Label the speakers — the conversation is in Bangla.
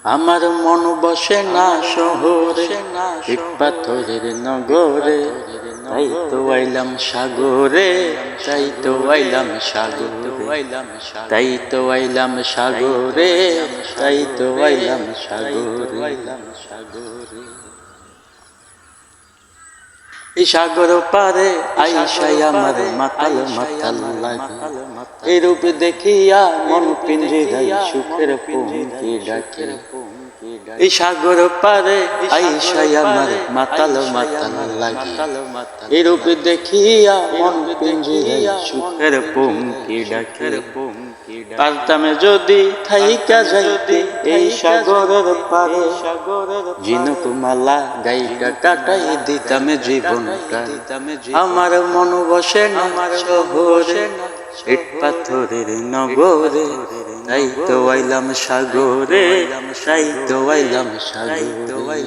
Speaker 1: আমার মন বসে না শহরে, ইট পাথরের নগরে, তাই তো আইলাম সাগরে, তাই তো আইলাম সাগরে, তাই তো আইলাম সাগরে, তাই তো আইলাম সাগরে। এই সাগর পারে আইসাই আমার মাতাল মাতাল লাগে, এই রূপ দেখিয়া মন পিঞ্জিরাই সুখের পঙ্কি ডাকে। এই সাগর পারে আইসাই আমার মাতাল মাতাল লাগে, এই রূপ দেখিয়া মন পিঞ্জিরাই সুখের পঙ্কি ডাকে। পারতামে যদি থাইকা যাইতে এই সাগরের পারে, ঝিনুক মালা গাইটা কাটাই দিতামে জীবনটা। আমার মন বসে না শহরে, ইট পাথরের নগরে, তাই তো আইলাম সাগরে, তাই তো আইলাম সাগরে।